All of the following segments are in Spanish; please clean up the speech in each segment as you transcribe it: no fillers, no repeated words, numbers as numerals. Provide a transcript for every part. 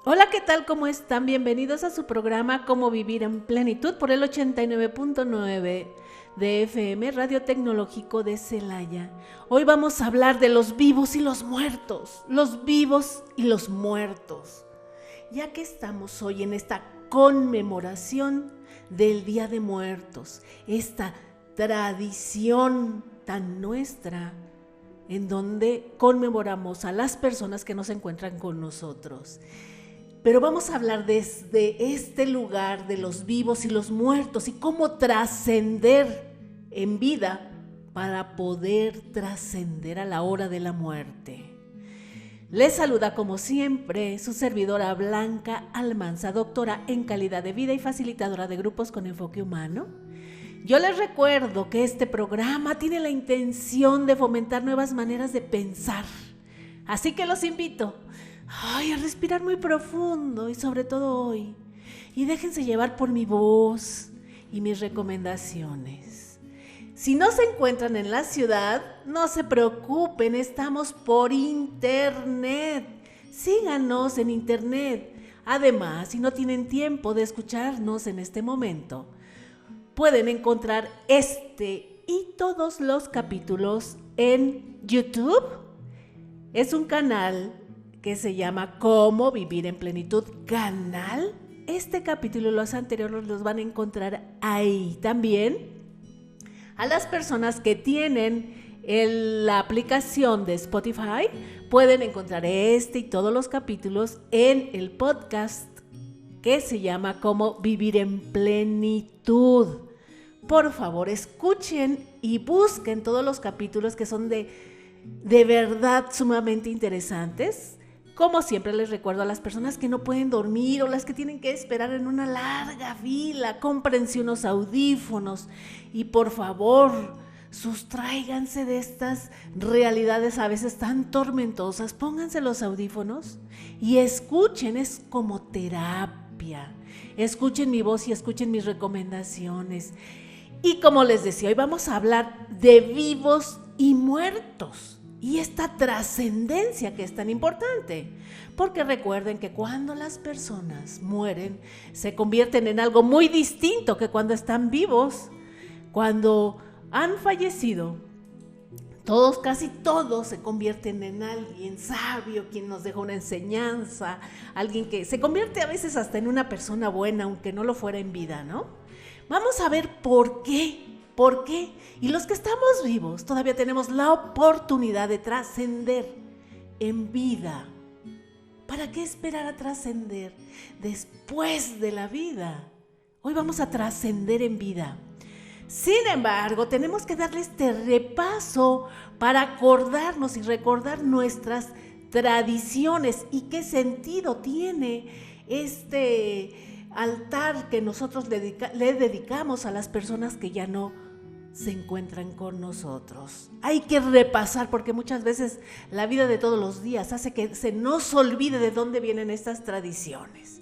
Hola, ¿qué tal? ¿Cómo están? Bienvenidos a su programa Cómo Vivir en Plenitud por el 89.9 de FM, Radio Tecnológico de Celaya. Hoy vamos a hablar de los vivos y los muertos, los vivos y los muertos, ya que estamos hoy en esta conmemoración del Día de Muertos, esta tradición tan nuestra en donde conmemoramos a las personas que no se encuentran con nosotros. Pero vamos a hablar desde este lugar de los vivos y los muertos y cómo trascender en vida para poder trascender a la hora de la muerte. Les saluda como siempre su servidora Blanca Almanza, doctora en calidad de vida y facilitadora de grupos con enfoque humano. Yo les recuerdo que este programa tiene la intención de fomentar nuevas maneras de pensar. Así que los invito a respirar muy profundo y sobre todo hoy. Y déjense llevar por mi voz y mis recomendaciones. Si no se encuentran en la ciudad, no se preocupen, estamos por internet. Síganos en internet. Además, si no tienen tiempo de escucharnos en este momento, pueden encontrar este y todos los capítulos en YouTube. Es un canal que se llama Cómo Vivir en Plenitud Canal. Este capítulo y los anteriores los van a encontrar ahí. También a las personas que tienen la aplicación de Spotify pueden encontrar este y todos los capítulos en el podcast que se llama Cómo Vivir en Plenitud. Por favor, escuchen y busquen todos los capítulos que son de verdad sumamente interesantes. Como siempre les recuerdo a las personas que no pueden dormir o las que tienen que esperar en una larga fila, cómprense unos audífonos y por favor, sustráiganse de estas realidades a veces tan tormentosas. Pónganse los audífonos y escuchen, es como terapia. Escuchen mi voz y escuchen mis recomendaciones. Y como les decía, hoy vamos a hablar de vivos y muertos. Y esta trascendencia que es tan importante, porque recuerden que cuando las personas mueren, se convierten en algo muy distinto que cuando están vivos. Cuando han fallecido, casi todos se convierten en alguien sabio, quien nos deja una enseñanza, alguien que se convierte a veces hasta en una persona buena, aunque no lo fuera en vida, ¿no? Vamos a ver por qué. ¿Por qué? Y los que estamos vivos todavía tenemos la oportunidad de trascender en vida. ¿Para qué esperar a trascender después de la vida? Hoy vamos a trascender en vida. Sin embargo, tenemos que darle este repaso para acordarnos y recordar nuestras tradiciones y qué sentido tiene este altar que nosotros le dedicamos a las personas que ya no se encuentran con nosotros. Hay que repasar porque muchas veces la vida de todos los días hace que se nos olvide de dónde vienen estas tradiciones.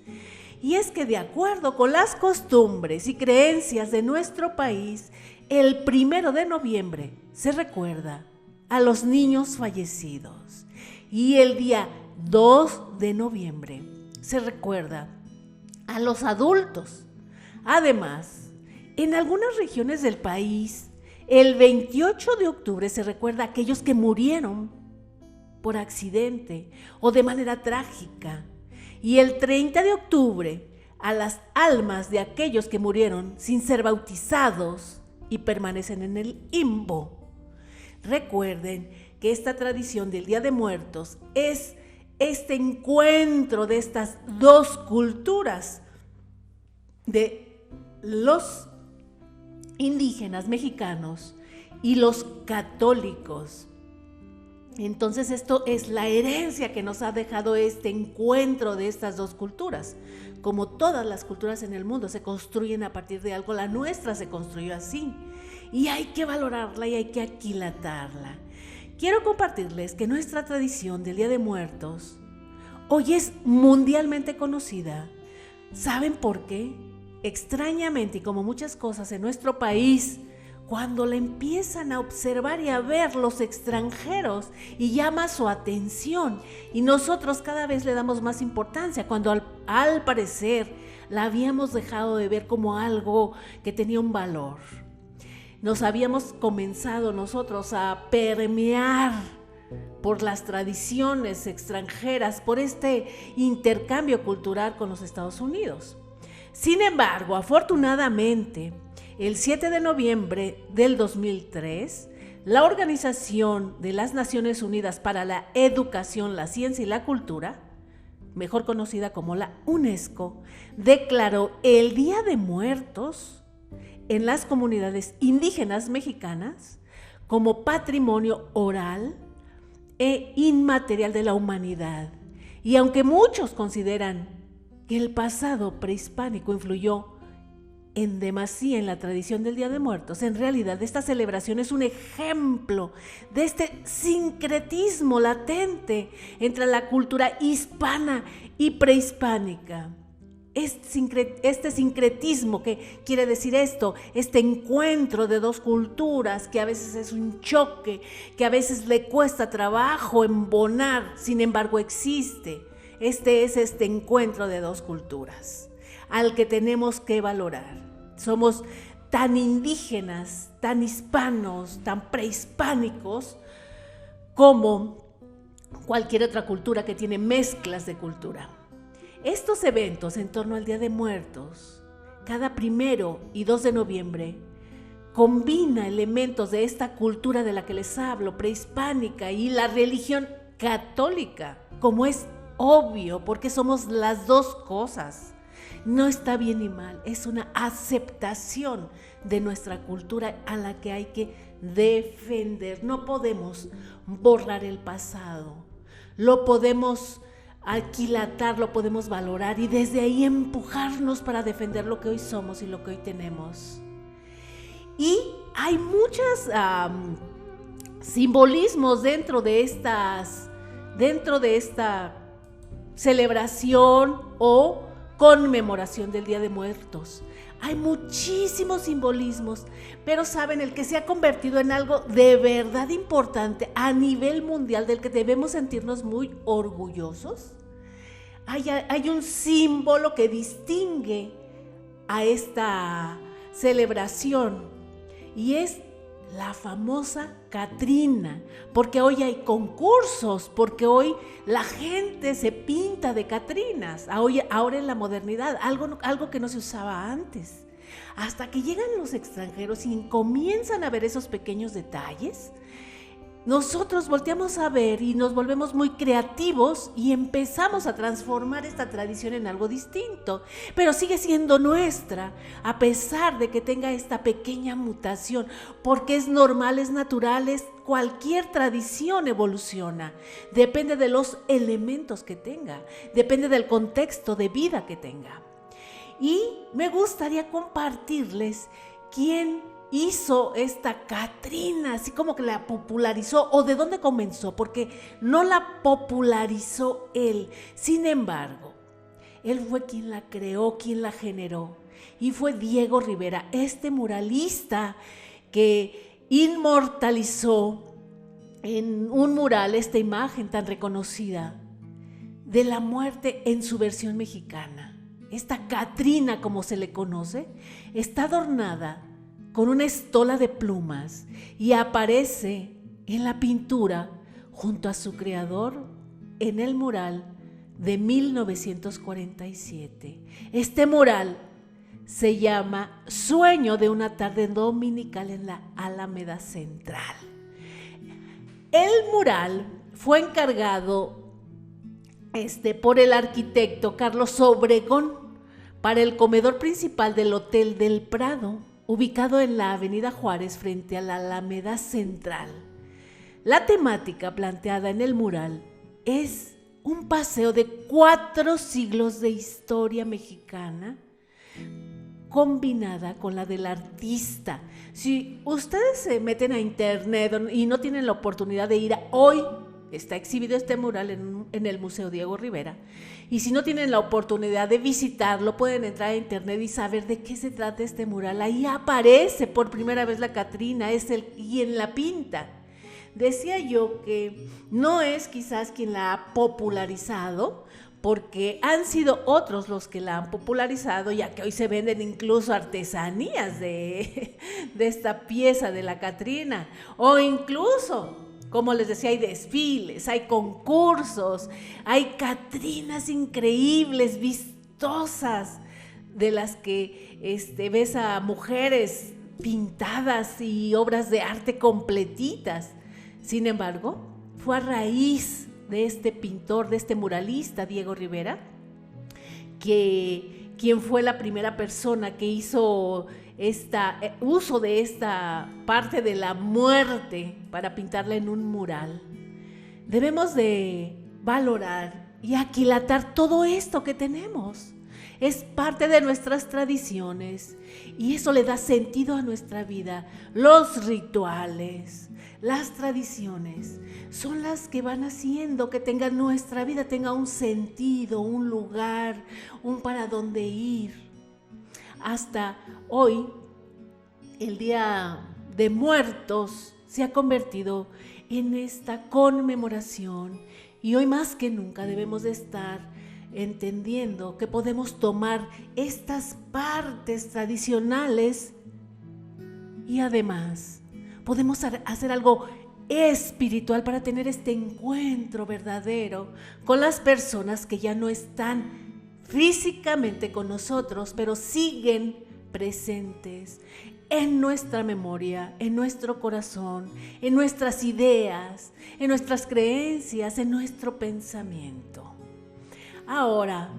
Y es que de acuerdo con las costumbres y creencias de nuestro país, el 1 de noviembre se recuerda a los niños fallecidos y el día 2 de noviembre se recuerda a los adultos. Además, en algunas regiones del país, el 28 de octubre se recuerda a aquellos que murieron por accidente o de manera trágica. Y el 30 de octubre, a las almas de aquellos que murieron sin ser bautizados y permanecen en el limbo. Recuerden que esta tradición del Día de Muertos es este encuentro de estas dos culturas, de los indígenas mexicanos y los católicos. Entonces esto es la herencia que nos ha dejado este encuentro de estas dos culturas. Como todas las culturas en el mundo se construyen a partir de algo, la nuestra se construyó así y hay que valorarla y hay que aquilatarla. Quiero compartirles que nuestra tradición del Día de Muertos hoy es mundialmente conocida. ¿Saben por qué? Extrañamente, y como muchas cosas en nuestro país, cuando la empiezan a observar y a ver los extranjeros y llama su atención, y nosotros cada vez le damos más importancia cuando al parecer la habíamos dejado de ver como algo que tenía un valor. Nos habíamos comenzado nosotros a permear por las tradiciones extranjeras, por este intercambio cultural con los Estados Unidos. Sin embargo, afortunadamente, el 7 de noviembre del 2003, la Organización de las Naciones Unidas para la Educación, la Ciencia y la Cultura, mejor conocida como la UNESCO, declaró el Día de Muertos en las comunidades indígenas mexicanas como patrimonio oral e inmaterial de la humanidad. Y aunque muchos consideran que el pasado prehispánico influyó en demasía en la tradición del Día de Muertos, en realidad esta celebración es un ejemplo de este sincretismo latente entre la cultura hispana y prehispánica. Este sincretismo, ¿qué quiere decir esto? Este encuentro de dos culturas que a veces es un choque, que a veces le cuesta trabajo embonar, sin embargo existe. Este es este encuentro de dos culturas al que tenemos que valorar. Somos tan indígenas, tan hispanos, tan prehispánicos como cualquier otra cultura que tiene mezclas de cultura. Estos eventos en torno al Día de Muertos, cada 1 y 2 de noviembre, combina elementos de esta cultura de la que les hablo, prehispánica, y la religión católica, como es obvio, porque somos las dos cosas. No está bien ni mal, es una aceptación de nuestra cultura a la que hay que defender. No podemos borrar el pasado, lo podemos aquilatar, lo podemos valorar y desde ahí empujarnos para defender lo que hoy somos y lo que hoy tenemos. Y hay muchos simbolismos dentro de esta celebración o conmemoración del Día de Muertos. Hay muchísimos simbolismos, pero saben, el que se ha convertido en algo de verdad importante a nivel mundial, del que debemos sentirnos muy orgullosos. Hay un símbolo que distingue a esta celebración y es la famosa Catrina, porque hoy hay concursos, porque hoy la gente se pinta de Catrinas, ahora en la modernidad, algo que no se usaba antes. Hasta que llegan los extranjeros y comienzan a ver esos pequeños detalles, nosotros volteamos a ver y nos volvemos muy creativos y empezamos a transformar esta tradición en algo distinto, pero sigue siendo nuestra, a pesar de que tenga esta pequeña mutación, porque es normal, es natural, cualquier tradición evoluciona, depende de los elementos que tenga, depende del contexto de vida que tenga. Y me gustaría compartirles quién hizo esta Catrina, así como que la popularizó, o de dónde comenzó, porque no la popularizó él. Sin embargo, él fue quien la creó, quien la generó, y fue Diego Rivera, este muralista que inmortalizó en un mural esta imagen tan reconocida de la muerte en su versión mexicana. Esta Catrina, como se le conoce, está adornada con una estola de plumas y aparece en la pintura junto a su creador en el mural de 1947. Este mural se llama Sueño de una tarde dominical en la Alameda Central. El mural fue encargado por el arquitecto Carlos Obregón para el comedor principal del Hotel del Prado, ubicado en la Avenida Juárez frente a la Alameda Central. La temática planteada en el mural es un paseo de 4 siglos de historia mexicana combinada con la del artista. Si ustedes se meten a internet y no tienen la oportunidad de ir hoy está exhibido este mural en el Museo Diego Rivera. Y si no tienen la oportunidad de visitarlo, pueden entrar a internet y saber de qué se trata este mural. Ahí aparece por primera vez la Catrina, quien la pinta. Decía yo que no es quizás quien la ha popularizado, porque han sido otros los que la han popularizado, ya que hoy se venden incluso artesanías de esta pieza de la Catrina, o incluso, como les decía, hay desfiles, hay concursos, hay Catrinas increíbles, vistosas, de las que ves a mujeres pintadas y obras de arte completitas. Sin embargo, fue a raíz de este pintor, de este muralista, Diego Rivera, quien fue la primera persona que hizo uso de esta parte de la muerte para pintarla en un mural. Debemos de valorar y aquilatar todo esto que tenemos. Es parte de nuestras tradiciones y eso le da sentido a nuestra vida. Los rituales, las tradiciones son las que van haciendo que nuestra vida tenga un sentido, un lugar, un para dónde ir. Hasta hoy, el Día de Muertos se ha convertido en esta conmemoración y hoy más que nunca debemos de estar entendiendo que podemos tomar estas partes tradicionales y además podemos hacer algo espiritual para tener este encuentro verdadero con las personas que ya no están físicamente con nosotros, pero siguen presentes en nuestra memoria, en nuestro corazón, en nuestras ideas, en nuestras creencias, en nuestro pensamiento. Ahora,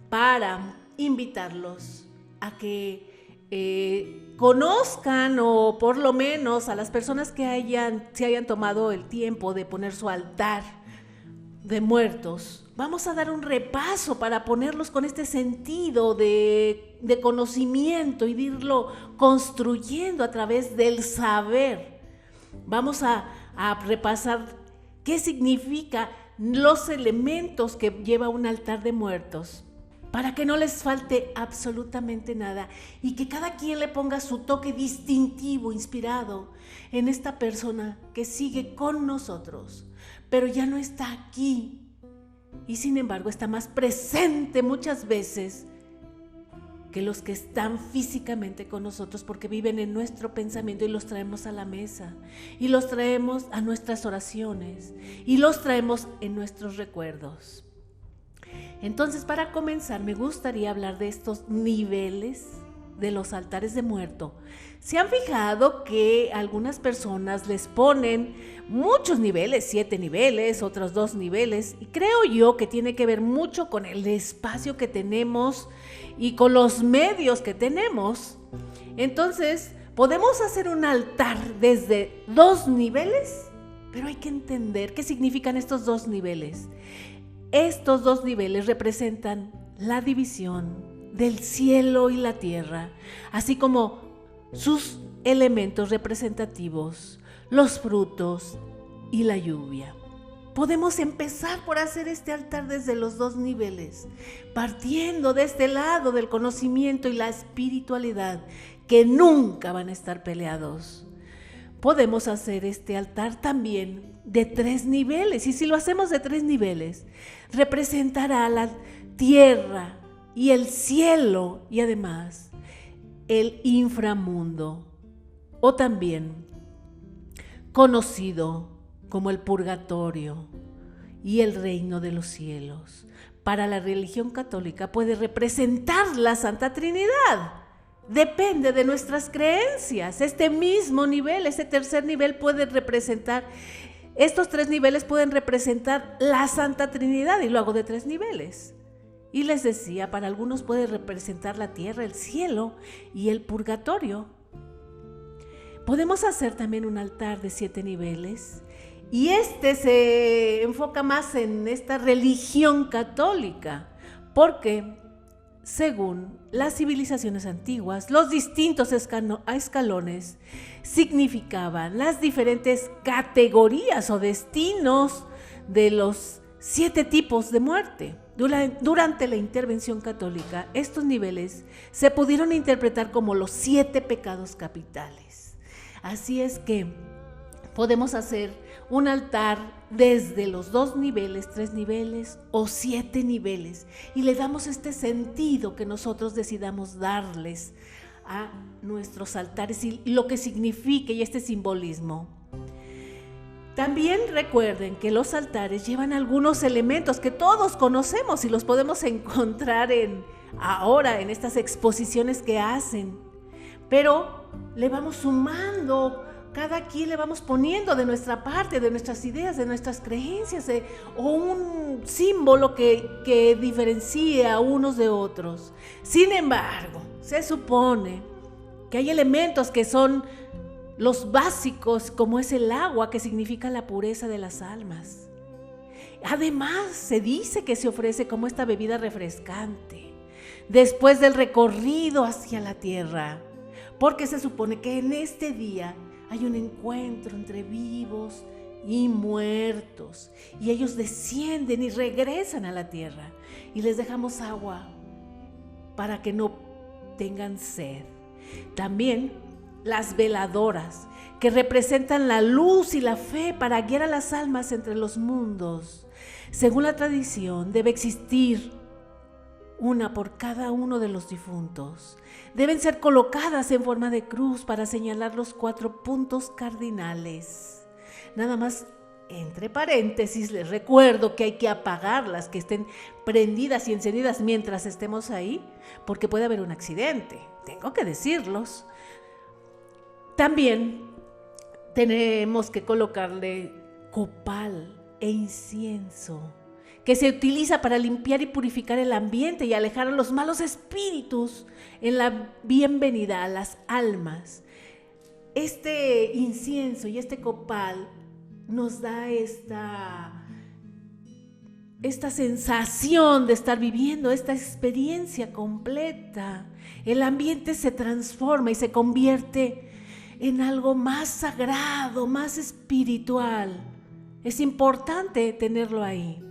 para invitarlos a que conozcan, o por lo menos a las personas que se hayan tomado el tiempo de poner su altar de muertos, vamos a dar un repaso para ponerlos con este sentido de conocimiento y de irlo construyendo a través del saber. Vamos a repasar qué significa los elementos que lleva un altar de muertos, para que no les falte absolutamente nada y que cada quien le ponga su toque distintivo, inspirado en esta persona que sigue con nosotros, pero ya no está aquí y sin embargo está más presente muchas veces que los que están físicamente con nosotros, porque viven en nuestro pensamiento y los traemos a la mesa y los traemos a nuestras oraciones y los traemos en nuestros recuerdos. Entonces, para comenzar, me gustaría hablar de estos niveles de los altares de muerto. ¿Se han fijado que algunas personas les ponen muchos niveles, 7 niveles, otros 2 niveles? Y creo yo que tiene que ver mucho con el espacio que tenemos y con los medios que tenemos. Entonces, podemos hacer un altar desde 2 niveles, pero hay que entender qué significan estos 2 niveles. Estos 2 niveles representan la división del cielo y la tierra, así como sus elementos representativos, los frutos y la lluvia. Podemos empezar por hacer este altar desde los 2 niveles, partiendo de este lado del conocimiento y la espiritualidad, que nunca van a estar peleados. Podemos hacer este altar también de 3 niveles, y si lo hacemos de 3 niveles, representará la tierra y el cielo y además el inframundo, o también conocido como el purgatorio y el reino de los cielos. Para la religión católica puede representar la Santa Trinidad. Depende de nuestras creencias. Este mismo nivel, este tercer nivel puede representar, estos 3 niveles pueden representar la Santa Trinidad, y lo hago de 3 niveles. Y les decía, para algunos puede representar la tierra, el cielo y el purgatorio. Podemos hacer también un altar de 7 niveles, y este se enfoca más en esta religión católica, porque según las civilizaciones antiguas, los distintos escalones significaban las diferentes categorías o destinos de los 7 tipos de muerte. Durante la intervención católica, estos niveles se pudieron interpretar como los 7 pecados capitales. Así es que podemos hacer un altar desde los 2 niveles, 3 niveles o 7 niveles y le damos este sentido que nosotros decidamos darles a nuestros altares y lo que signifique y este simbolismo. También recuerden que los altares llevan algunos elementos que todos conocemos y los podemos encontrar ahora en estas exposiciones que hacen, pero le vamos sumando, cada quien le vamos poniendo de nuestra parte, de nuestras ideas, de nuestras creencias, o un símbolo que diferencia a unos de otros. Sin embargo, se supone que hay elementos que son los básicos, como es el agua, que significa la pureza de las almas. Además, se dice que se ofrece como esta bebida refrescante después del recorrido hacia la tierra, porque se supone que en este día hay un encuentro entre vivos y muertos, y ellos descienden y regresan a la tierra, y les dejamos agua para que no tengan sed. También las veladoras, que representan la luz y la fe para guiar a las almas entre los mundos. Según la tradición, debe existir una por cada uno de los difuntos. Deben ser colocadas en forma de cruz para señalar los 4 puntos cardinales. Nada más, entre paréntesis, les recuerdo que hay que apagarlas, que estén prendidas y encendidas mientras estemos ahí, porque puede haber un accidente, tengo que decirlos. También tenemos que colocarle copal e incienso, que se utiliza para limpiar y purificar el ambiente y alejar a los malos espíritus en la bienvenida a las almas. Este incienso y este copal nos da esta sensación de estar viviendo esta experiencia completa. El ambiente se transforma y se convierte en algo más sagrado, más espiritual. Es importante tenerlo ahí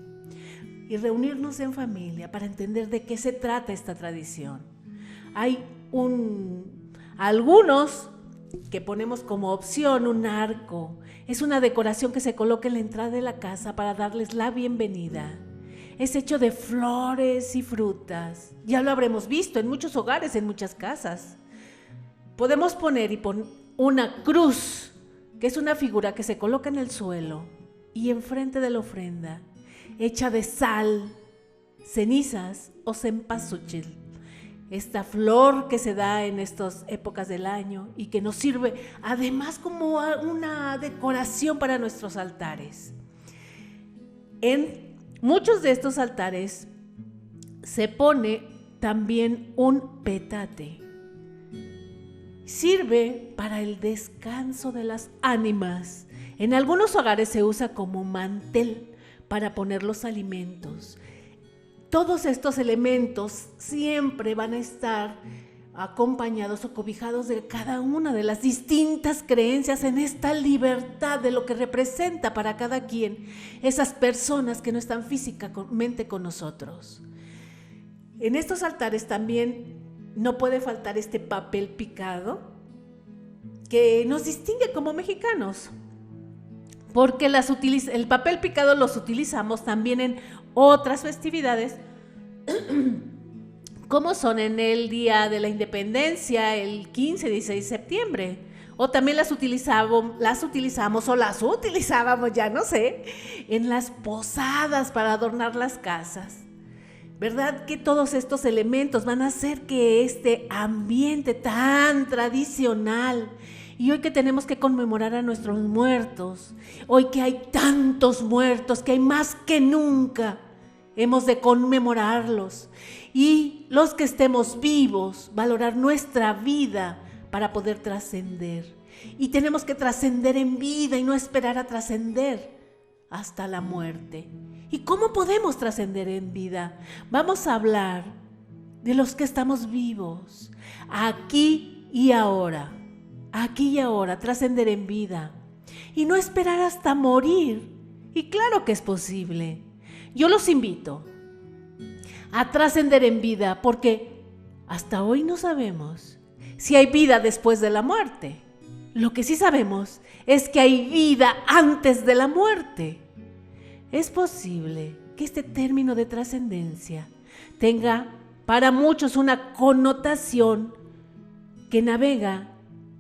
y reunirnos en familia para entender de qué se trata esta tradición. Hay algunos que ponemos como opción un arco. Es una decoración que se coloca en la entrada de la casa para darles la bienvenida. Es hecho de flores y frutas. Ya lo habremos visto en muchos hogares, en muchas casas. Podemos poner una cruz, que es una figura que se coloca en el suelo y enfrente de la ofrenda, hecha de sal, cenizas o cempasúchil, esta flor que se da en estas épocas del año y que nos sirve además como una decoración para nuestros altares. En muchos de estos altares se pone también un petate. Sirve para el descanso de las ánimas. En algunos hogares se usa como mantel para poner los alimentos. Todos estos elementos siempre van a estar acompañados o cobijados de cada una de las distintas creencias en esta libertad de lo que representa para cada quien esas personas que no están físicamente con nosotros. En estos altares también no puede faltar este papel picado que nos distingue como mexicanos, porque el papel picado los utilizamos también en otras festividades, como son en el Día de la Independencia, el 15, 16 de septiembre, o también las utilizábamos, ya no sé, en las posadas para adornar las casas. ¿Verdad que todos estos elementos van a hacer que este ambiente tan tradicional, y hoy que tenemos que conmemorar a nuestros muertos, hoy que hay tantos muertos, que hay más que nunca, hemos de conmemorarlos, y los que estemos vivos, valorar nuestra vida para poder trascender? Y tenemos que trascender en vida y no esperar a trascender hasta la muerte. ¿Y cómo podemos trascender en vida? Vamos a hablar de los que estamos vivos, aquí y ahora, trascender en vida y no esperar hasta morir Y claro que es posible. Yo los invito a trascender en vida, porque hasta hoy no sabemos si hay vida después de la muerte. Lo que sí sabemos es que hay vida antes de la muerte. Es posible que este término de trascendencia tenga para muchos una connotación que navega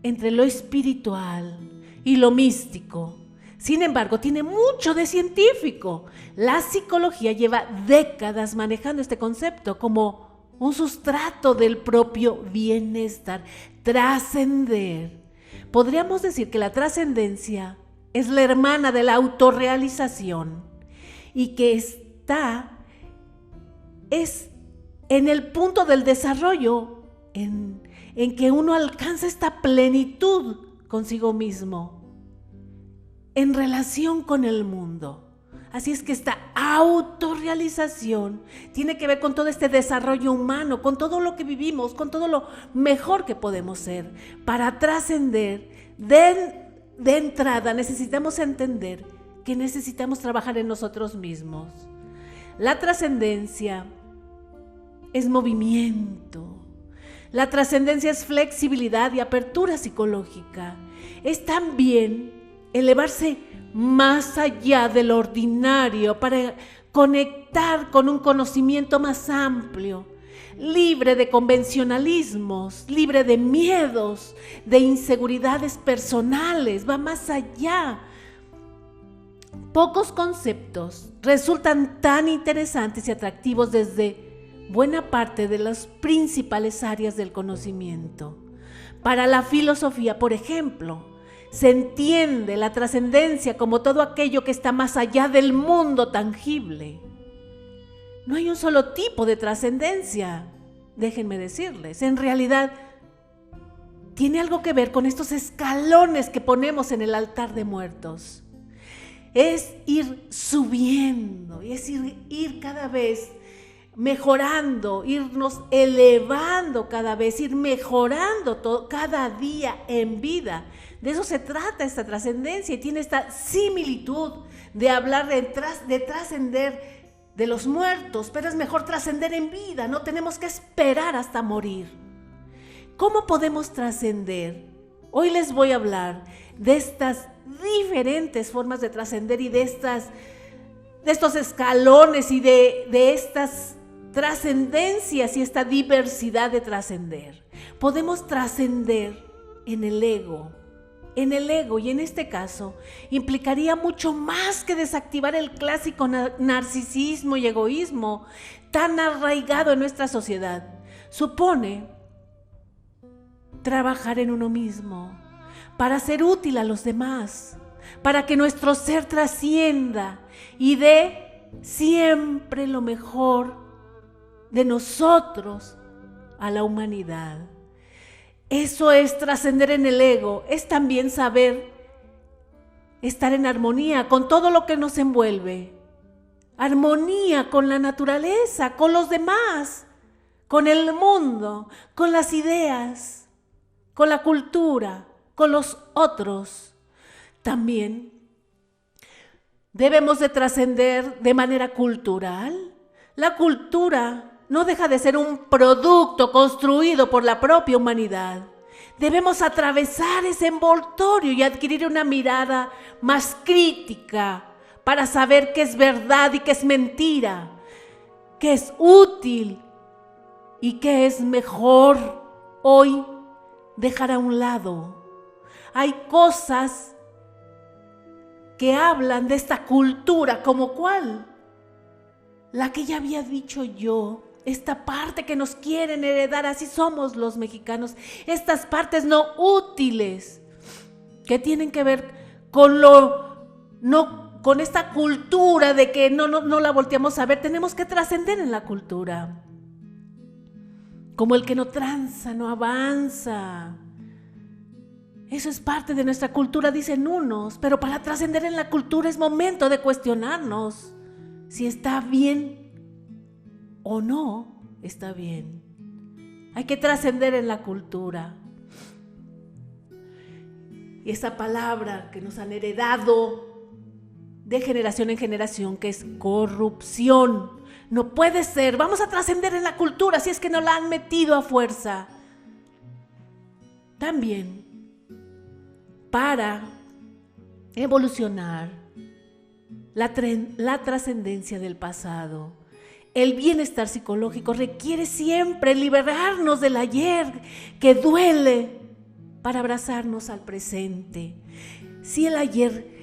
entre lo espiritual y lo místico. Sin embargo, tiene mucho de científico. La psicología lleva décadas manejando este concepto como un sustrato del propio bienestar. Trascender. Podríamos decir que la trascendencia es la hermana de la autorrealización y que es en el punto del desarrollo en que uno alcanza esta plenitud consigo mismo en relación con el mundo. Así es que esta autorrealización tiene que ver con todo este desarrollo humano, con todo lo que vivimos, con todo lo mejor que podemos ser. Para trascender, de entrada necesitamos entender que necesitamos trabajar en nosotros mismos. La trascendencia es movimiento. La trascendencia es flexibilidad y apertura psicológica. Es también elevarse más allá del ordinario para conectar con un conocimiento más amplio, libre de convencionalismos, libre de miedos, de inseguridades personales, va más allá. Pocos conceptos resultan tan interesantes y atractivos desde buena parte de las principales áreas del conocimiento. Para la filosofía, por ejemplo, se entiende la trascendencia como todo aquello que está más allá del mundo tangible. No hay un solo tipo de trascendencia, déjenme decirles. En realidad, tiene algo que ver con estos escalones que ponemos en el altar de muertos. Es ir subiendo, es ir cada vez mejorando, irnos elevando cada vez, ir mejorando cada día en vida. De eso se trata esta trascendencia y tiene esta similitud de hablar de trascender de los muertos, pero es mejor trascender en vida, no tenemos que esperar hasta morir. ¿Cómo podemos trascender? Hoy les voy a hablar de estas diferentes formas de trascender y de estos escalones y de estas trascendencias y esta diversidad de trascender. Podemos trascender en el ego, y en este caso implicaría mucho más que desactivar el clásico narcisismo y egoísmo tan arraigado en nuestra sociedad. Supone trabajar en uno mismo para ser útil a los demás, para que nuestro ser trascienda y dé siempre lo mejor de nosotros a la humanidad. Eso es trascender en el ego, es también saber estar en armonía con todo lo que nos envuelve, armonía con la naturaleza, con los demás, con el mundo, con las ideas, con la cultura, con los otros. También debemos de trascender de manera cultural. La cultura no deja de ser un producto construido por la propia humanidad. Debemos atravesar ese envoltorio y adquirir una mirada más crítica para saber qué es verdad y qué es mentira, qué es útil y qué es mejor hoy dejar a un lado. Hay cosas que hablan de esta cultura, como cuál, la que ya había dicho yo, esta parte que nos quieren heredar, así somos los mexicanos, estas partes no útiles que tienen que ver con con esta cultura de que no la volteamos a ver. Tenemos que trascender en la cultura, como el que no tranza, no avanza. Eso es parte de nuestra cultura, dicen unos, pero para trascender en la cultura es momento de cuestionarnos si está bien o no está bien. Hay que trascender en la cultura. Y esa palabra que nos han heredado de generación en generación, que es corrupción. No puede ser. Vamos a trascender en la cultura si es que nos la han metido a fuerza. También, para evolucionar, la trascendencia del pasado, el bienestar psicológico requiere siempre liberarnos del ayer que duele para abrazarnos al presente. Si el ayer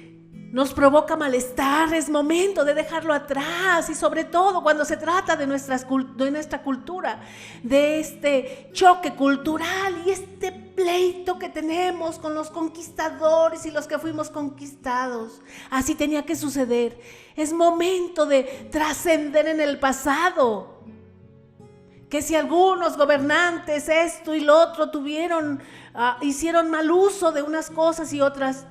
nos provoca malestar, es momento de dejarlo atrás, y sobre todo cuando se trata de nuestra cultura, de este choque cultural y este pleito que tenemos con los conquistadores y los que fuimos conquistados. Así tenía que suceder. Es momento de trascender en el pasado. Que si algunos gobernantes esto y lo otro hicieron mal uso de unas cosas y otras,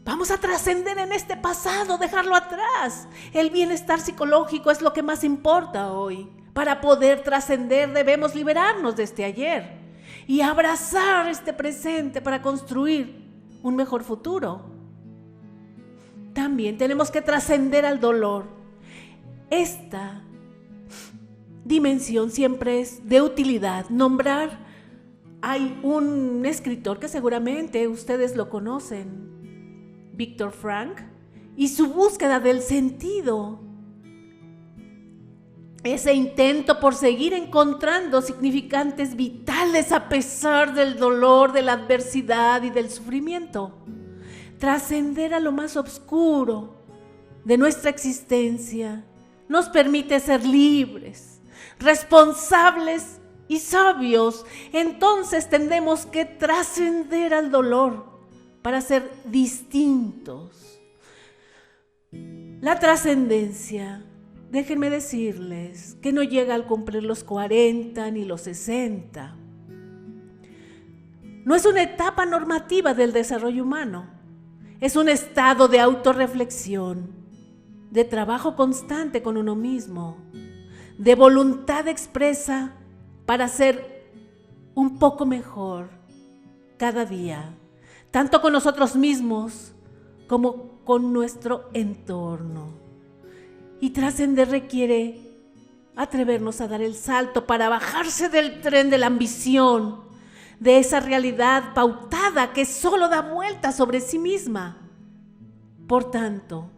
vamos a trascender en este pasado, dejarlo atrás. El bienestar psicológico es lo que más importa hoy. Para poder trascender debemos liberarnos de este ayer y abrazar este presente para construir un mejor futuro. También tenemos que trascender al dolor. Esta dimensión siempre es de utilidad. Hay un escritor que seguramente ustedes lo conocen, Víctor Frank, y su búsqueda del sentido. Ese intento por seguir encontrando significantes vitales a pesar del dolor, de la adversidad y del sufrimiento. Trascender a lo más oscuro de nuestra existencia nos permite ser libres, responsables y sabios. Entonces tendremos que trascender al dolor para ser distintos. La trascendencia, déjenme decirles que no llega al cumplir los 40 ni los 60. No es una etapa normativa del desarrollo humano. Es un estado de autorreflexión, de trabajo constante con uno mismo, de voluntad expresa para ser un poco mejor cada día, tanto con nosotros mismos como con nuestro entorno. Y trascender requiere atrevernos a dar el salto para bajarse del tren de la ambición, de esa realidad pautada que solo da vueltas sobre sí misma. Por tanto,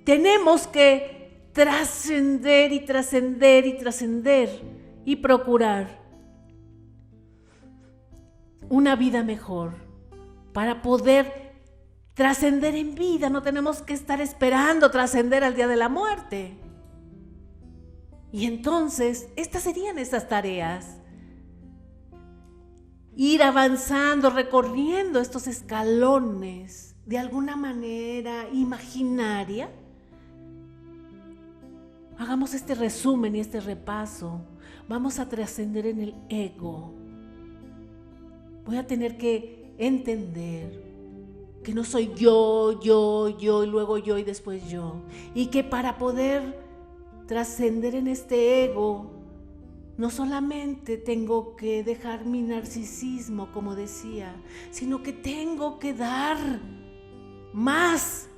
tenemos que trascender y trascender y trascender y procurar una vida mejor. Para poder trascender en vida no tenemos que estar esperando trascender al día de la muerte. Y entonces, estas serían esas tareas. Ir avanzando, recorriendo estos escalones de alguna manera imaginaria. Hagamos este resumen y este repaso. Vamos a trascender en el ego. Voy a tener que entender que no soy yo y luego yo y después yo. Y que para poder trascender en este ego, no solamente tengo que dejar mi narcisismo, como decía, sino que tengo que dar más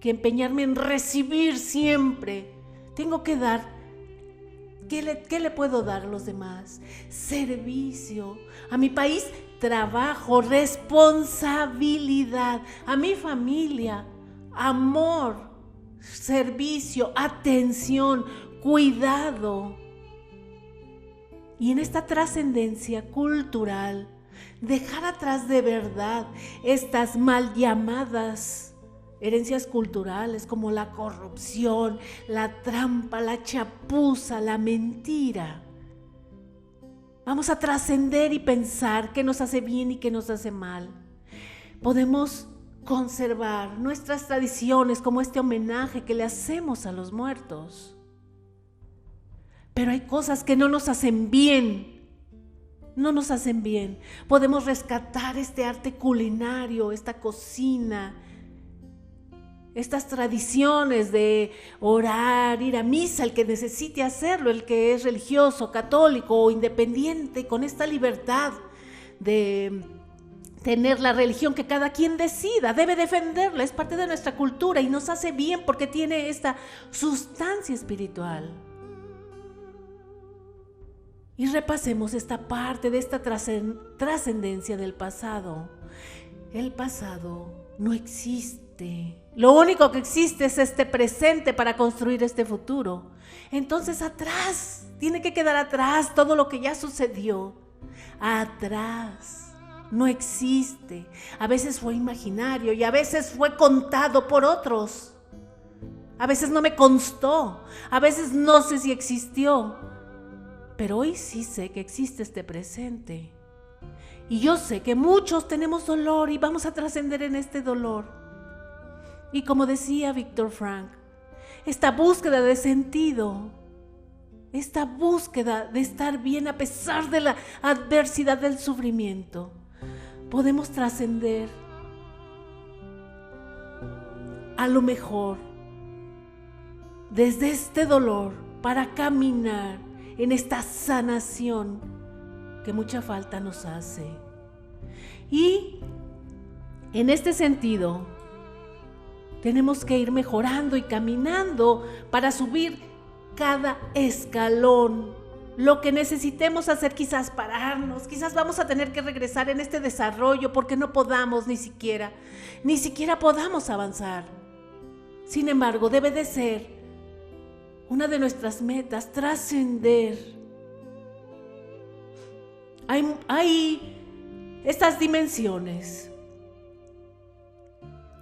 que empeñarme en recibir siempre. Tengo que dar. ¿Qué le puedo dar a los demás? Servicio. A mi país, trabajo, responsabilidad. A mi familia, amor, servicio, atención, cuidado. Y en esta trascendencia cultural, dejar atrás de verdad estas mal llamadas herencias culturales como la corrupción, la trampa, la chapuza, la mentira. Vamos a trascender y pensar qué nos hace bien y qué nos hace mal. Podemos conservar nuestras tradiciones como este homenaje que le hacemos a los muertos. Pero hay cosas que no nos hacen bien. No nos hacen bien. Podemos rescatar este arte culinario, esta cocina, estas tradiciones de orar, ir a misa, el que necesite hacerlo, el que es religioso, católico o independiente, con esta libertad de tener la religión que cada quien decida, debe defenderla, es parte de nuestra cultura y nos hace bien porque tiene esta sustancia espiritual. Y repasemos esta parte de esta trascendencia del pasado. El pasado no existe. Lo único que existe es este presente para construir este futuro. Entonces atrás, tiene que quedar atrás todo lo que ya sucedió. Atrás. No existe. A veces fue imaginario y a veces fue contado por otros. A veces no me constó. A veces no sé si existió. Pero hoy sí sé que existe este presente. Y yo sé que muchos tenemos dolor y vamos a trascender en este dolor. Y como decía Viktor Frankl, esta búsqueda de sentido, esta búsqueda de estar bien a pesar de la adversidad del sufrimiento, podemos trascender a lo mejor desde este dolor para caminar en esta sanación que mucha falta nos hace. Y en este sentido, tenemos que ir mejorando y caminando para subir cada escalón. Lo que necesitemos hacer, quizás pararnos, quizás vamos a tener que regresar en este desarrollo porque no podamos ni siquiera podamos avanzar. Sin embargo, debe de ser una de nuestras metas, trascender. Hay estas dimensiones.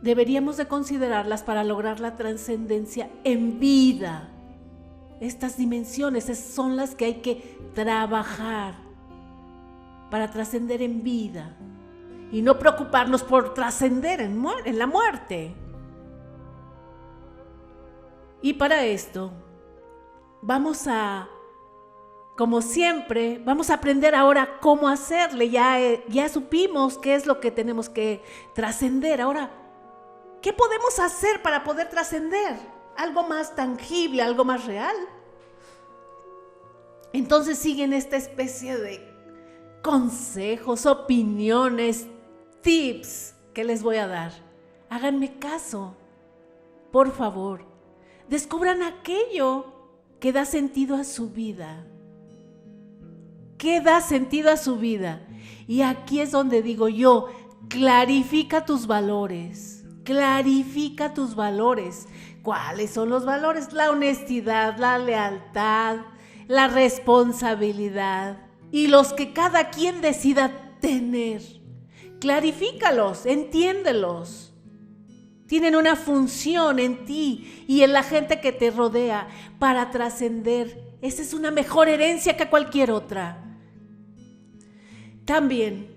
Deberíamos de considerarlas para lograr la trascendencia en vida. Estas dimensiones son las que hay que trabajar para trascender en vida y no preocuparnos por trascender en la muerte. Y para esto como siempre, vamos a aprender ahora cómo hacerle. Ya supimos qué es lo que tenemos que trascender. Ahora, ¿qué podemos hacer para poder trascender? Algo más tangible, algo más real. Entonces siguen esta especie de consejos, opiniones, tips que les voy a dar. Háganme caso, por favor. Descubran aquello que da sentido a su vida. ¿Qué da sentido a su vida? Y aquí es donde digo yo, clarifica tus valores. Clarifica tus valores. ¿Cuáles son los valores? La honestidad, la lealtad, la responsabilidad y los que cada quien decida tener. Clarifícalos, entiéndelos. Tienen una función en ti y en la gente que te rodea para trascender. Esa es una mejor herencia que cualquier otra. También,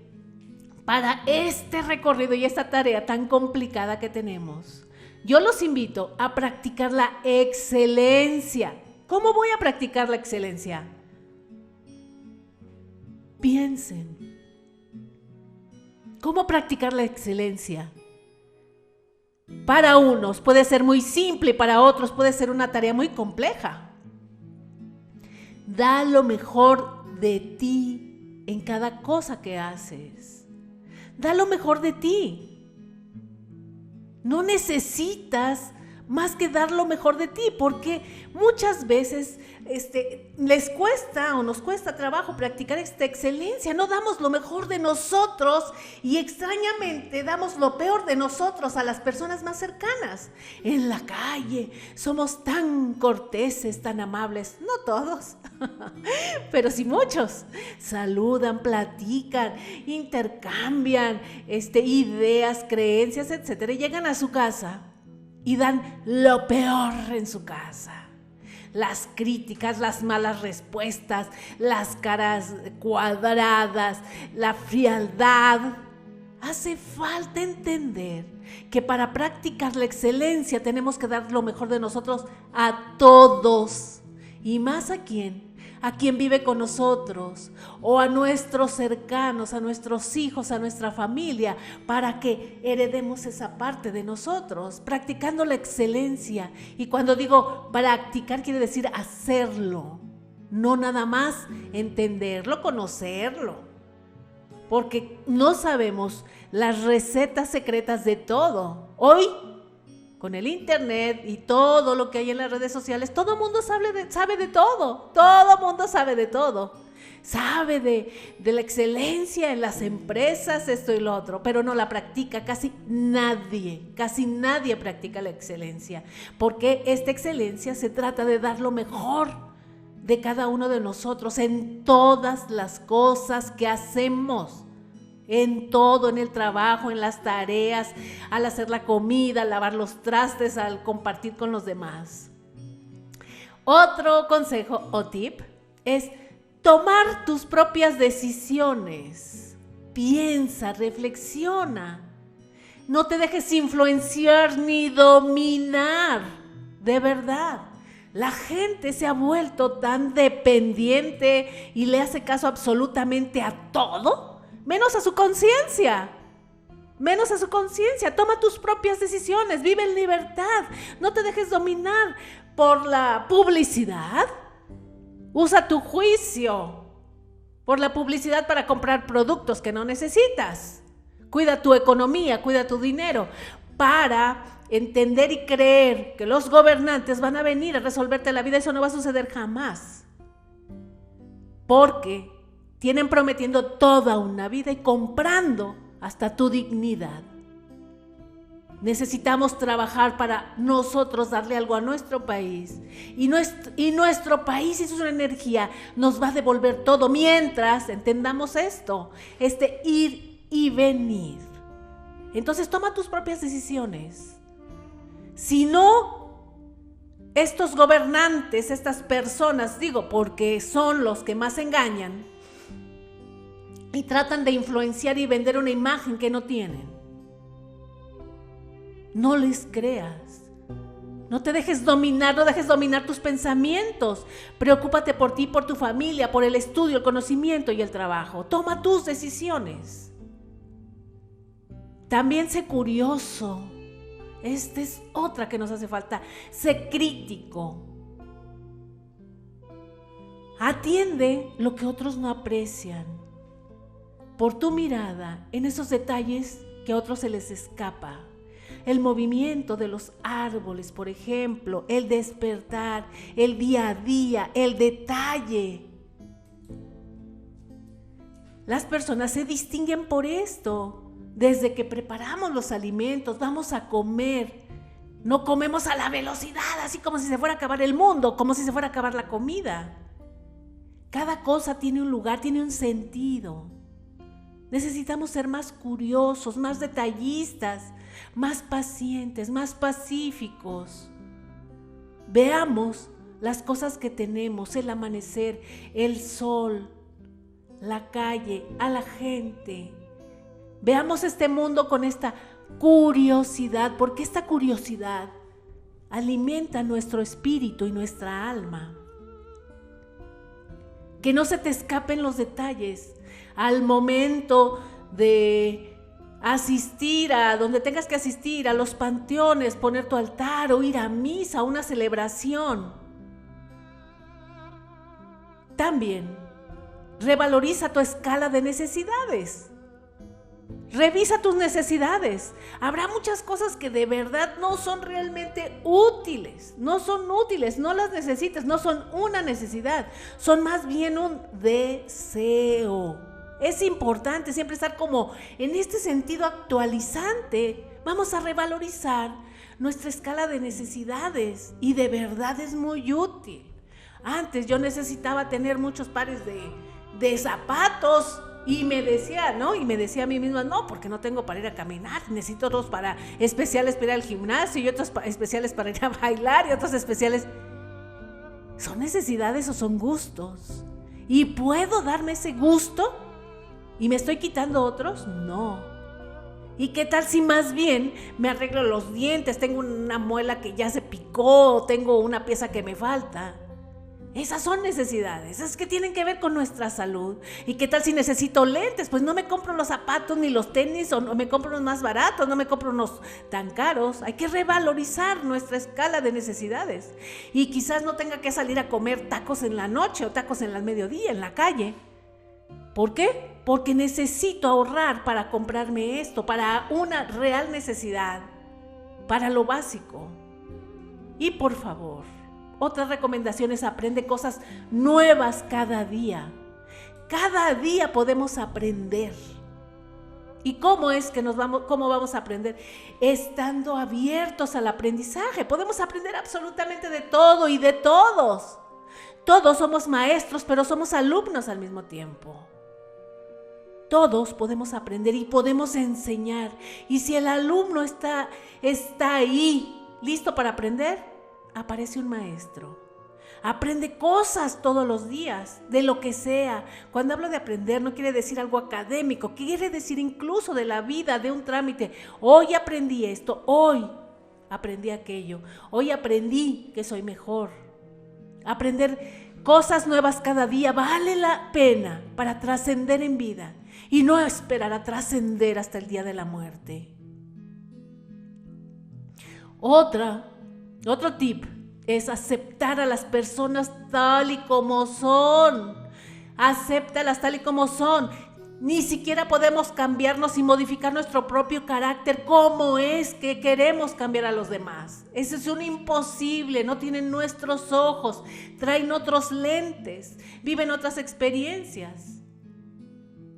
para este recorrido y esta tarea tan complicada que tenemos, yo los invito a practicar la excelencia. ¿Cómo voy a practicar la excelencia? Piensen. ¿Cómo practicar la excelencia? Para unos puede ser muy simple y para otros puede ser una tarea muy compleja. Da lo mejor de ti en cada cosa que haces. Da lo mejor de ti. No necesitas más que dar lo mejor de ti, porque muchas veces les cuesta o nos cuesta trabajo practicar esta excelencia. No damos lo mejor de nosotros y extrañamente damos lo peor de nosotros a las personas más cercanas. En la calle somos tan corteses, tan amables, no todos, pero sí muchos. Saludan, platican, intercambian ideas, creencias, etcétera, y llegan a su casa y dan lo peor en su casa. Las críticas, las malas respuestas, las caras cuadradas, la frialdad. Hace falta entender que para practicar la excelencia tenemos que dar lo mejor de nosotros a todos. Y más a quien vive con nosotros o a nuestros cercanos, a nuestros hijos, a nuestra familia, para que heredemos esa parte de nosotros, practicando la excelencia. Y cuando digo practicar, quiere decir hacerlo, no nada más entenderlo, conocerlo. porque no sabemos las recetas secretas de todo. Hoy, con el internet y todo lo que hay en las redes sociales, todo el mundo sabe de todo. Todo el mundo sabe de todo. Sabe de la excelencia en las empresas, esto y lo otro, pero no la practica casi nadie practica la excelencia, porque esta excelencia se trata de dar lo mejor de cada uno de nosotros en todas las cosas que hacemos, en todo, en el trabajo, en las tareas, al hacer la comida, al lavar los trastes, al compartir con los demás. Otro consejo o tip es tomar tus propias decisiones. Piensa, reflexiona. No te dejes influenciar ni dominar. De verdad, la gente se ha vuelto tan dependiente y le hace caso absolutamente a todo, menos a su conciencia. Toma tus propias decisiones, vive en libertad. No te dejes dominar por la publicidad. Usa tu juicio por la publicidad para comprar productos que no necesitas. Cuida tu economía, cuida tu dinero para entender y creer que los gobernantes van a venir a resolverte la vida. Eso no va a suceder jamás. Porque tienen prometiendo toda una vida y comprando hasta tu dignidad. Necesitamos trabajar para nosotros darle algo a nuestro país. Y nuestro país es una energía, nos va a devolver todo mientras entendamos esto, ir y venir. Entonces toma tus propias decisiones. Si no, estos gobernantes, estas personas, porque son los que más engañan y tratan de influenciar y vender una imagen que no tienen. No les creas. No te dejes dominar, no dejes dominar tus pensamientos. Preocúpate por ti, por tu familia, por el estudio, el conocimiento y el trabajo. Toma tus decisiones. También sé curioso. Esta es otra que nos hace falta. Sé crítico. Atiende lo que otros no aprecian. Por tu mirada en esos detalles que a otros se les escapa. El movimiento de los árboles, por ejemplo, el despertar, el día a día, el detalle. Las personas se distinguen por esto. Desde que preparamos los alimentos, vamos a comer. No comemos a la velocidad, así como si se fuera a acabar el mundo, como si se fuera a acabar la comida. Cada cosa tiene un lugar, tiene un sentido. Necesitamos ser más curiosos, más detallistas, más pacientes, más pacíficos. Veamos las cosas que tenemos, el amanecer, el sol, la calle, a la gente. Veamos este mundo con esta curiosidad, porque esta curiosidad alimenta nuestro espíritu y nuestra alma. Que no se te escapen los detalles al momento de asistir a donde tengas que asistir, a los panteones, poner tu altar o ir a misa, a una celebración. También revaloriza tu escala de necesidades. Revisa tus necesidades. Habrá muchas cosas que de verdad no son realmente útiles. No son útiles, no las necesitas, no son una necesidad. Son más bien un deseo. Es importante siempre estar como en este sentido actualizante. Vamos a revalorizar nuestra escala de necesidades y de verdad es muy útil. Antes yo necesitaba tener muchos pares de zapatos y me decía, ¿no? Y me decía a mí misma, no, porque no tengo para ir a caminar, necesito otros especiales para ir al gimnasio y otros especiales para ir a bailar y otros especiales. ¿Son necesidades o son gustos? ¿Y puedo darme ese gusto? ¿Y me estoy quitando otros? No. ¿Y qué tal si más bien me arreglo los dientes, tengo una muela que ya se picó, tengo una pieza que me falta? Esas son necesidades, esas que tienen que ver con nuestra salud. ¿Y qué tal si necesito lentes? Pues no me compro los zapatos ni los tenis, o no me compro unos más baratos, no me compro unos tan caros. Hay que revalorizar nuestra escala de necesidades. Y quizás no tenga que salir a comer tacos en la noche o tacos en el mediodía, en la calle. ¿Por qué? Porque necesito ahorrar para comprarme esto, para una real necesidad, para lo básico. Y por favor, otra recomendación es aprende cosas nuevas cada día. Cada día podemos aprender. ¿Y cómo es que cómo vamos a aprender? Estando abiertos al aprendizaje. Podemos aprender absolutamente de todo y de todos. Todos somos maestros, pero somos alumnos al mismo tiempo. Todos podemos aprender y podemos enseñar. Y si el alumno está ahí, listo para aprender, aparece un maestro. Aprende cosas todos los días, de lo que sea. Cuando hablo de aprender no quiere decir algo académico, quiere decir incluso de la vida, de un trámite. Hoy aprendí esto, hoy aprendí aquello, hoy aprendí que soy mejor. Aprender cosas nuevas cada día vale la pena para trascender en vida y no esperar a trascender hasta el día de la muerte. Otro tip es aceptar a las personas tal y como son. Acéptalas tal y como son. Ni siquiera podemos cambiarnos y modificar nuestro propio carácter. ¿Cómo es que queremos cambiar a los demás? Eso es un imposible. No tienen nuestros ojos, traen otros lentes, viven otras experiencias.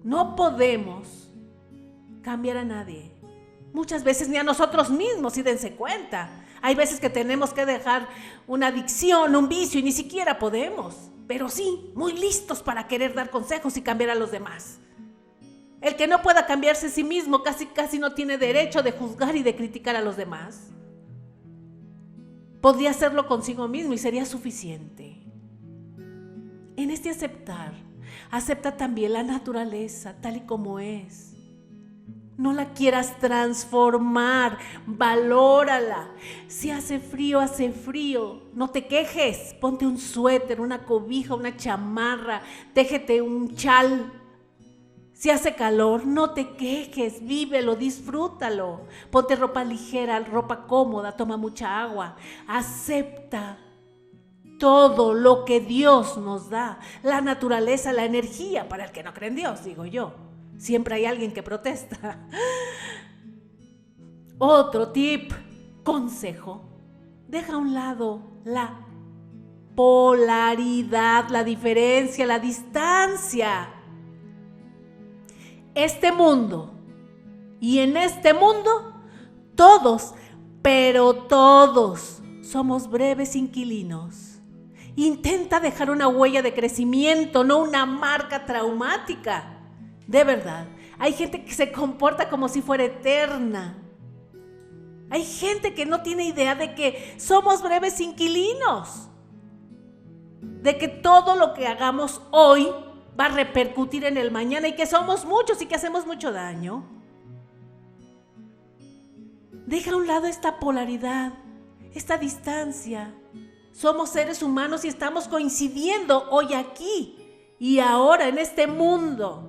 No podemos cambiar a nadie. Muchas veces ni a nosotros mismos, y dense cuenta. Hay veces que tenemos que dejar una adicción, un vicio y ni siquiera podemos. Pero sí, muy listos para querer dar consejos y cambiar a los demás. El que no pueda cambiarse a sí mismo casi no tiene derecho de juzgar y de criticar a los demás. Podría hacerlo consigo mismo y sería suficiente. En este acepta también la naturaleza tal y como es. No la quieras transformar, valórala. Si hace frío, no te quejes. Ponte un suéter, una cobija, una chamarra, téjete un chal. Si hace calor, no te quejes, vívelo, disfrútalo. Ponte ropa ligera, ropa cómoda, toma mucha agua. Acepta todo lo que Dios nos da, la naturaleza, la energía, para el que no cree en Dios, digo yo. Siempre hay alguien que protesta. Otro tip, consejo. Deja a un lado la polaridad, la diferencia, la distancia. Este mundo y en este mundo todos, pero todos somos breves inquilinos. Intenta dejar una huella de crecimiento, no una marca traumática. De verdad, hay gente que se comporta como si fuera eterna. Hay gente que no tiene idea de que somos breves inquilinos. De que todo lo que hagamos hoy va a repercutir en el mañana y que somos muchos y que hacemos mucho daño. Deja a un lado esta polaridad, esta distancia. Somos seres humanos y estamos coincidiendo hoy aquí y ahora en este mundo.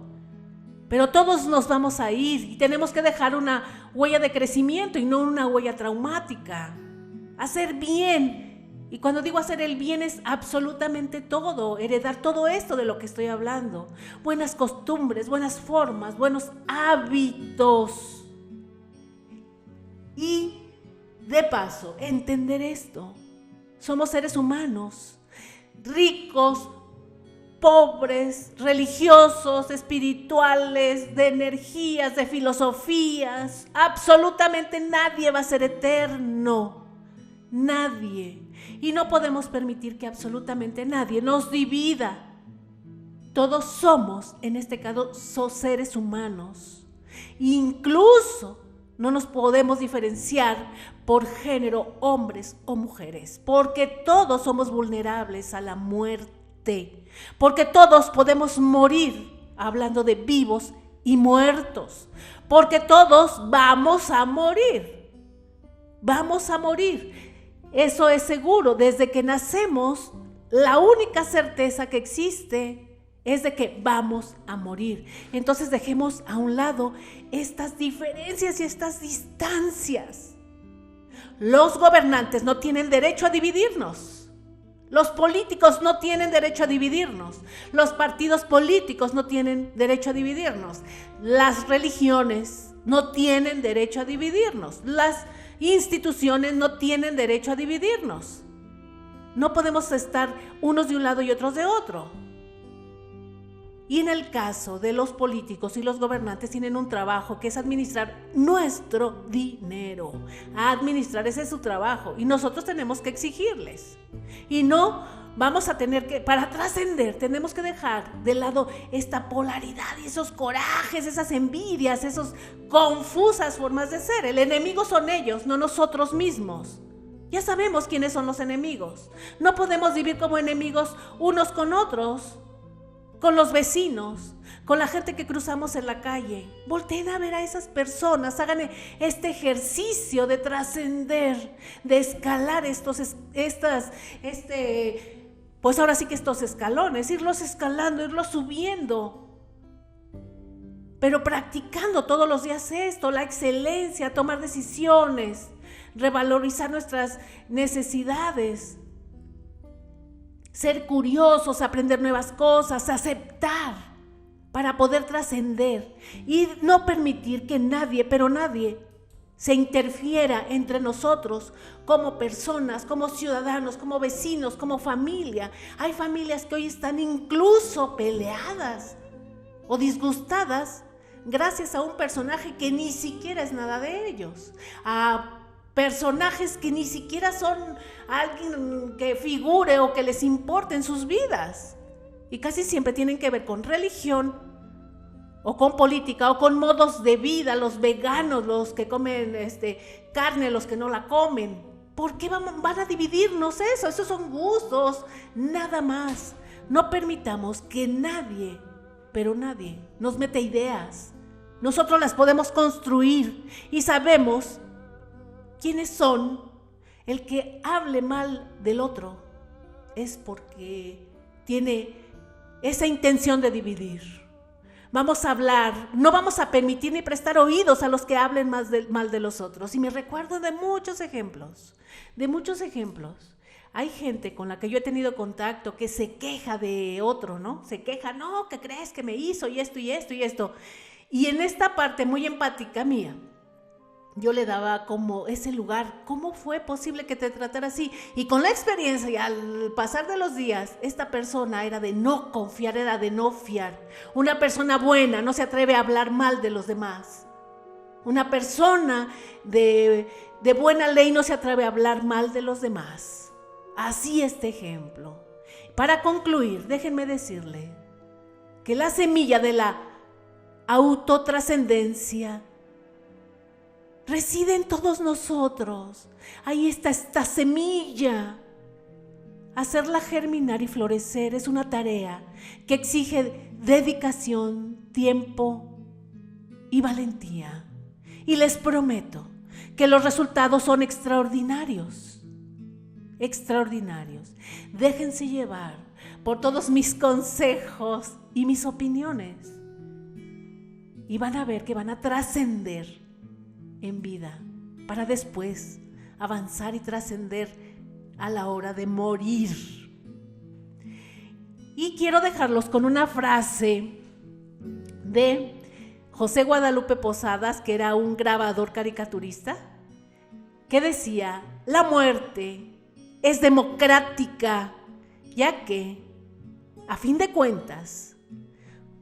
Pero todos nos vamos a ir y tenemos que dejar una huella de crecimiento y no una huella traumática. Hacer bien. Y cuando digo hacer el bien es absolutamente todo, heredar todo esto de lo que estoy hablando. Buenas costumbres, buenas formas, buenos hábitos. Y de paso, entender esto. Somos seres humanos, ricos, pobres, religiosos, espirituales, de energías, de filosofías. Absolutamente nadie va a ser eterno. Nadie. Y no podemos permitir que absolutamente nadie nos divida. Todos somos, en este caso, seres humanos. Incluso no nos podemos diferenciar por género, hombres o mujeres, porque todos somos vulnerables a la muerte. Porque todos podemos morir, hablando de vivos y muertos. Porque todos vamos a morir. Vamos a morir. Eso es seguro. Desde que nacemos, la única certeza que existe es de que vamos a morir. Entonces dejemos a un lado estas diferencias y estas distancias. Los gobernantes no tienen derecho a dividirnos. Los políticos no tienen derecho a dividirnos. Los partidos políticos no tienen derecho a dividirnos. Las religiones no tienen derecho a dividirnos. Las instituciones no tienen derecho a dividirnos. No podemos estar unos de un lado y otros de otro. Y en el caso de los políticos y los gobernantes tienen un trabajo que es administrar nuestro dinero. Administrar, ese es su trabajo y nosotros tenemos que exigirles. Y no vamos a tener que, para trascender, tenemos que dejar de lado esta polaridad y esos corajes, esas envidias, esas confusas formas de ser. El enemigo son ellos, no nosotros mismos. Ya sabemos quiénes son los enemigos. No podemos vivir como enemigos unos con otros. Con los vecinos, con la gente que cruzamos en la calle. Volteen a ver a esas personas, hagan este ejercicio de trascender, de escalar pues ahora sí que estos escalones, irlos escalando, irlos subiendo. Pero practicando todos los días esto, la excelencia, tomar decisiones, revalorizar nuestras necesidades. Ser curiosos, aprender nuevas cosas, aceptar para poder trascender y no permitir que nadie, pero nadie, se interfiera entre nosotros como personas, como ciudadanos, como vecinos, como familia. Hay familias que hoy están incluso peleadas o disgustadas gracias a un personaje que ni siquiera es nada de ellos, a personajes que ni siquiera son alguien que figure o que les importe en sus vidas. Y casi siempre tienen que ver con religión o con política o con modos de vida, los veganos, los que comen carne, los que no la comen. ¿Por qué van a dividirnos eso? Esos son gustos, nada más. No permitamos que nadie, pero nadie, nos meta ideas. Nosotros las podemos construir y sabemos quiénes son. El que hable mal del otro es porque tiene esa intención de dividir. Vamos a hablar, no vamos a permitir ni prestar oídos a los que hablen mal de los otros. Y me recuerdo de muchos ejemplos. Hay gente con la que yo he tenido contacto que se queja de otro, ¿no? Se queja, no, ¿qué crees que me hizo? Y esto, y esto, y esto. Y en esta parte muy empática mía, yo le daba como ese lugar. ¿Cómo fue posible que te tratara así? Y con la experiencia y al pasar de los días, esta persona era de no confiar, era de no fiar. Una persona buena no se atreve a hablar mal de los demás. Una persona de buena ley no se atreve a hablar mal de los demás. Así este ejemplo. Para concluir, déjenme decirle que la semilla de la autotrascendencia reside en todos nosotros. Ahí está esta semilla. Hacerla germinar y florecer es una tarea que exige dedicación, tiempo y valentía. Y les prometo que los resultados son extraordinarios. Extraordinarios. Déjense llevar por todos mis consejos y mis opiniones. Y van a ver que van a trascender en vida, para después avanzar y trascender a la hora de morir. Y quiero dejarlos con una frase de José Guadalupe Posadas, que era un grabador caricaturista, que decía: la muerte es democrática, ya que, a fin de cuentas,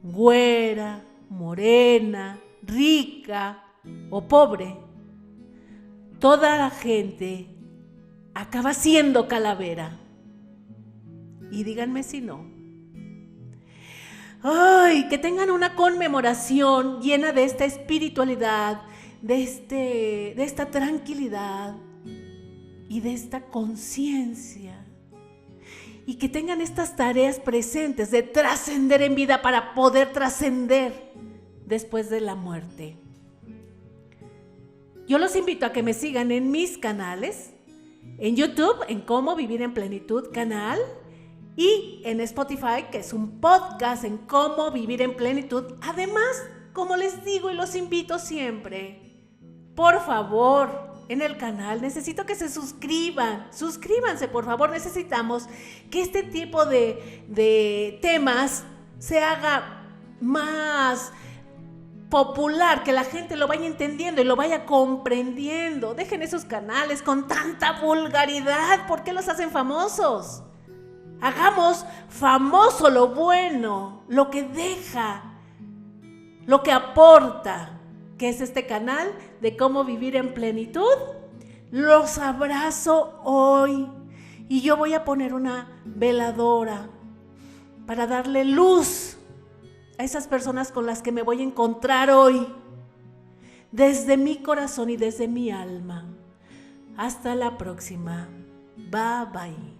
güera, morena, rica o pobre, toda la gente acaba siendo calavera. Y díganme si no. ¡Ay! Que tengan una conmemoración llena de esta espiritualidad, de esta tranquilidad y de esta conciencia. Y que tengan estas tareas presentes de trascender en vida para poder trascender después de la muerte. Yo los invito a que me sigan en mis canales, en YouTube, en Cómo Vivir en Plenitud canal, y en Spotify, que es un podcast en Cómo Vivir en Plenitud. Además, como les digo y los invito siempre, por favor, en el canal. Necesito que se suscriban. Suscríbanse, por favor. Necesitamos que este tipo de temas se haga más popular, que la gente lo vaya entendiendo y lo vaya comprendiendo. Dejen esos canales con tanta vulgaridad. ¿Por qué los hacen famosos? Hagamos famoso lo bueno, lo que deja, lo que aporta, que es este canal de cómo vivir en plenitud. Los abrazo hoy y yo voy a poner una veladora para darle luz a esas personas con las que me voy a encontrar hoy, desde mi corazón y desde mi alma. Hasta la próxima. Bye bye.